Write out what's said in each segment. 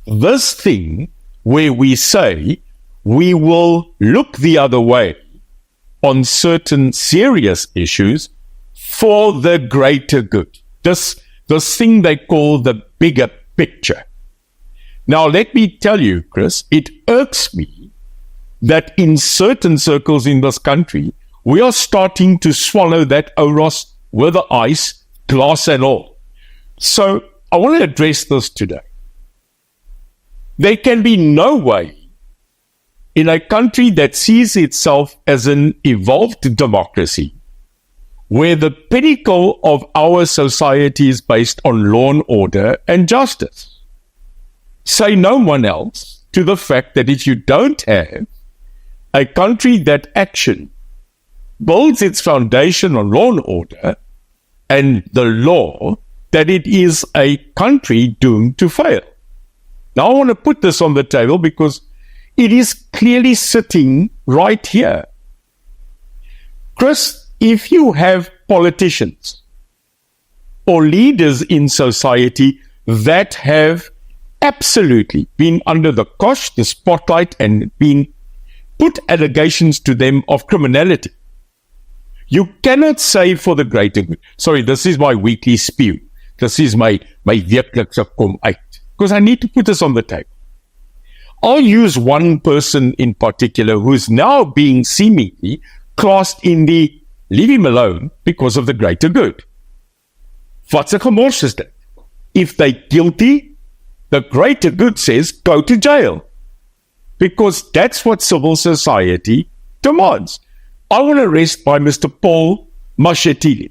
this thing where we say we will look the other way on certain serious issues for the greater good. This thing they call the bigger picture. Now, let me tell you, Chris, it irks me that in certain circles in this country, we are starting to swallow that Oros with the ice, glass and all. So, I want to address this today. There can be no way in a country that sees itself as an evolved democracy, where the pinnacle of our society is based on law and order and justice. Say no one else to the fact that if you don't have a country that actually builds its foundation on law and order and the law, that it is a country doomed to fail. Now I want to put this on the table because it is clearly sitting right here. Chris, if you have politicians or leaders in society that have absolutely been under the cosh, the spotlight, and been put allegations to them of criminality, you cannot say for the greater good. Sorry, this is my weekly spew. This is my weeklikse kom uit. Because I need to put this on the table. I'll use one person in particular who's now being seemingly classed in the leave him alone because of the greater good. Wat 'n gemors is dit? If they're guilty, the greater good says go to jail. Because that's what civil society demands. I want to rest by Mr. Paul Mashatile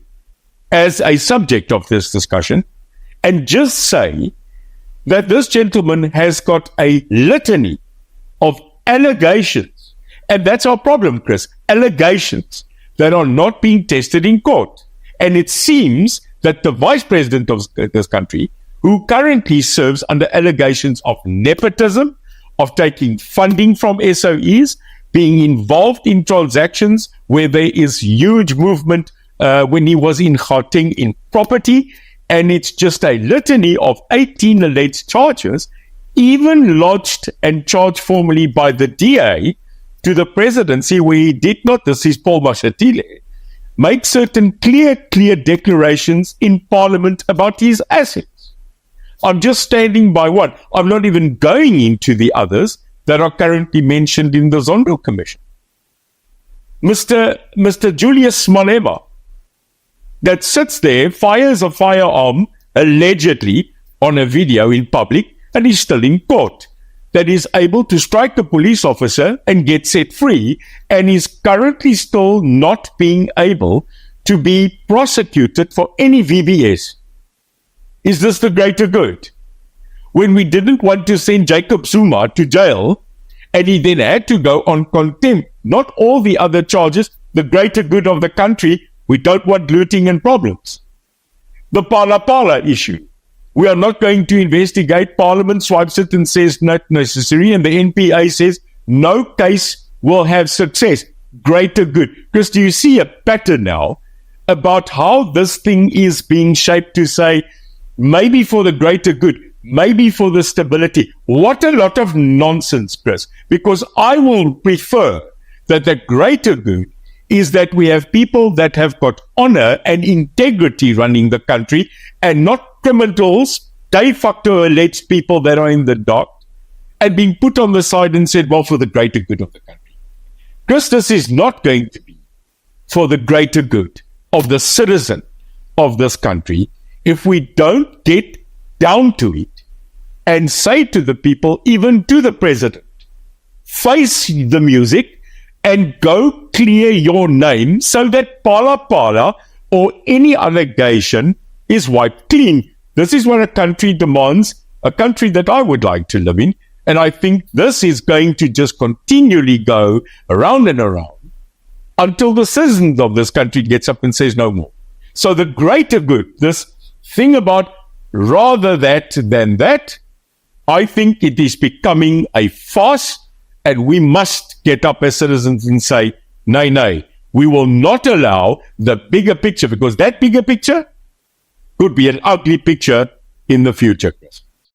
as a subject of this discussion and just say that this gentleman has got a litany of allegations. And that's our problem, Chris. Allegations that are not being tested in court. And it seems that the vice president of this country, who currently serves under allegations of nepotism, of taking funding from SOEs, being involved in transactions where there is huge movement when he was in Gauteng in property, and it's just a litany of 18 alleged charges, even lodged and charged formally by the DA to the presidency, where he did not, this is Paul Mashatile, make certain clear declarations in Parliament about his assets. I'm just standing by one. I'm not even going into the others that are currently mentioned in the Zondo Commission. Mr. Julius Malema, that sits there, fires a firearm, allegedly, on a video in public, and is still in court. That is able to strike a police officer and get set free, and is currently still not being able to be prosecuted for any VBS. Is this the greater good? When we didn't want to send Jacob Zuma to jail, and he then had to go on contempt, not all the other charges, the greater good of the country, we don't want looting and problems. The Pala issue. We are not going to investigate. Parliament swipes it and says not necessary, and the NPA says no case will have success. Greater good. Because do you see a pattern now about how this thing is being shaped to say, maybe for the greater good, maybe for the stability? What a lot of nonsense, Chris. Because I will prefer that the greater good is that we have people that have got honor and integrity running the country, and not criminals, de facto alleged people that are in the dock, and being put on the side and said, well, for the greater good of the country. Chris, this is not going to be for the greater good of the citizen of this country if we don't get down to it and say to the people, even to the president, face the music and go clear your name so that Pala or any allegation is wiped clean. This is what a country demands, a country that I would like to live in. And I think this is going to just continually go around and around until the citizens of this country gets up and says no more. So the greater good, this thing about rather that than that, I think it is becoming a farce, and we must get up as citizens and say, nay, we will not allow the bigger picture, because that bigger picture could be an ugly picture in the future, Chris.